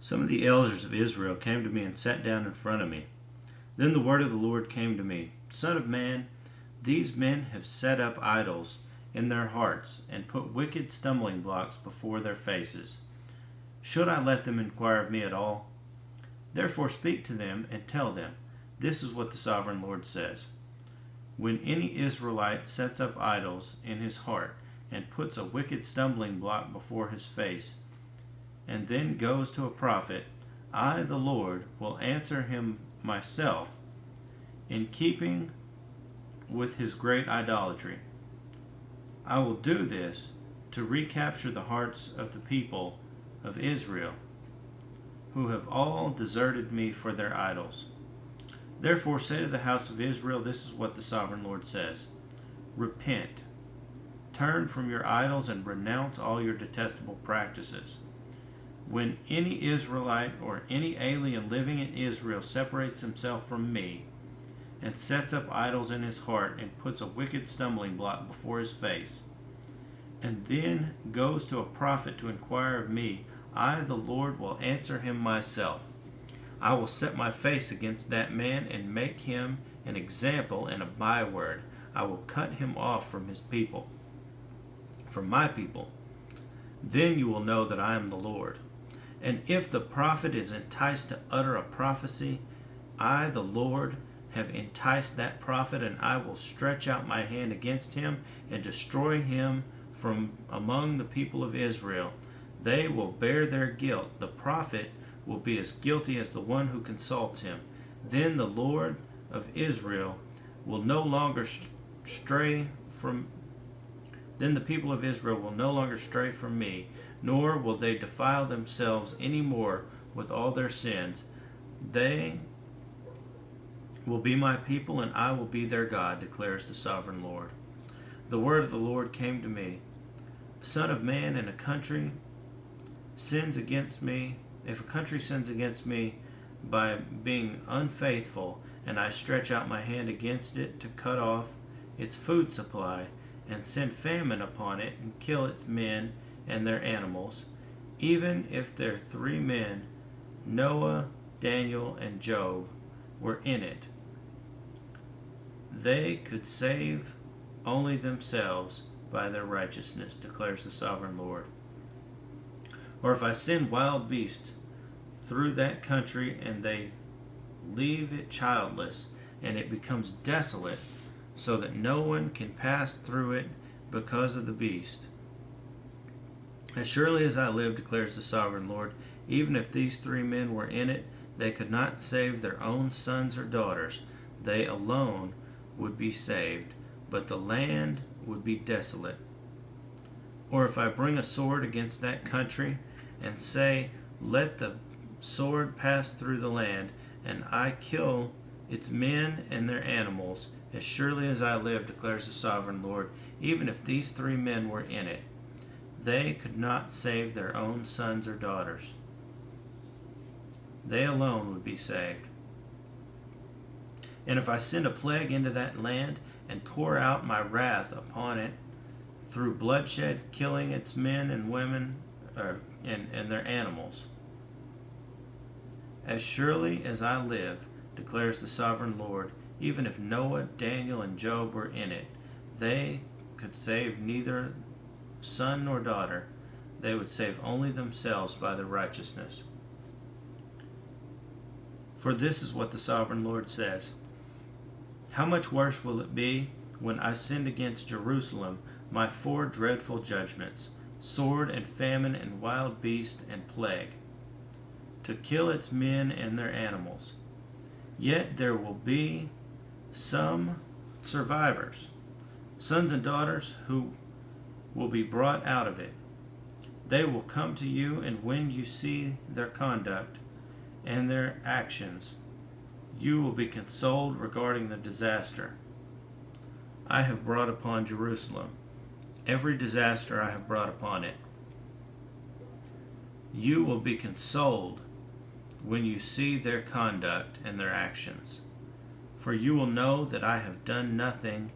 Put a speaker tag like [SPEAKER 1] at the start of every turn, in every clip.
[SPEAKER 1] Some of the elders of Israel came to me and sat down in front of me. Then the word of the Lord came to me, Son of man, these men have set up idols in their hearts and put wicked stumbling blocks before their faces. Should I let them inquire of me at all? Therefore speak to them and tell them, this is what the sovereign Lord says. When any Israelite sets up idols in his heart and puts a wicked stumbling block before his face, and then goes to a prophet, I, the Lord, will answer him myself in keeping with his great idolatry. I will do this to recapture the hearts of the people of Israel, who have all deserted me for their idols. Therefore say to the house of Israel, this is what the sovereign Lord says. Repent, turn from your idols, and renounce all your detestable practices. When any Israelite or any alien living in Israel separates himself from me and sets up idols in his heart and puts a wicked stumbling block before his face, and then goes to a prophet to inquire of me, I, the Lord, will answer him myself. I will set my face against that man and make him an example and a byword. I will cut him off from his people, from my people. Then you will know that I am the Lord. And if the prophet is enticed to utter a prophecy, I, the Lord, have enticed that prophet, and I will stretch out my hand against him and destroy him from among the people of Israel. They will bear their guilt. The prophet will be as guilty as the one who consults him. Then the Lord of Israel will no longer stray from Then the people of Israel will no longer stray from me, nor will they defile themselves any more with all their sins. They will be my people, and I will be their God, declares the sovereign Lord. The word of the Lord came to me, Son of man, if a country sins against me by being unfaithful, and I stretch out my hand against it to cut off its food supply, and send famine upon it, and kill its men and their animals, even if their 3 men, Noah, Daniel, and Job, were in it, they could save only themselves by their righteousness, declares the sovereign Lord. Or if I send wild beasts through that country, and they leave it childless, and it becomes desolate, so that no one can pass through it because of the beast. As surely as I live, declares the sovereign Lord, even if these 3 men were in it, they could not save their own sons or daughters. They alone would be saved, but the land would be desolate. Or if I bring a sword against that country, and say, let the sword pass through the land, and I kill its men and their animals, as surely as I live, declares the sovereign Lord, even if these 3 men were in it, they could not save their own sons or daughters. They alone would be saved. And if I send a plague into that land and pour out my wrath upon it through bloodshed, killing its men and women and their animals, as surely as I live, declares the sovereign Lord, even if Noah, Daniel, and Job were in it, they could save neither son nor daughter. They would save only themselves by their righteousness. For this is what the sovereign Lord says. How much worse will it be when I send against Jerusalem my 4 dreadful judgments, sword and famine and wild beast and plague, to kill its men and their animals. Yet there will be some survivors, sons and daughters, who will be brought out of it. They will come to you, and when you see their conduct and their actions, you will be consoled regarding the disaster I have brought upon Jerusalem, every disaster I have brought upon it. You will be consoled when you see their conduct and their actions, for you will know that I have done nothing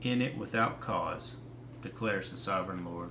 [SPEAKER 1] in it without cause, declares the sovereign Lord.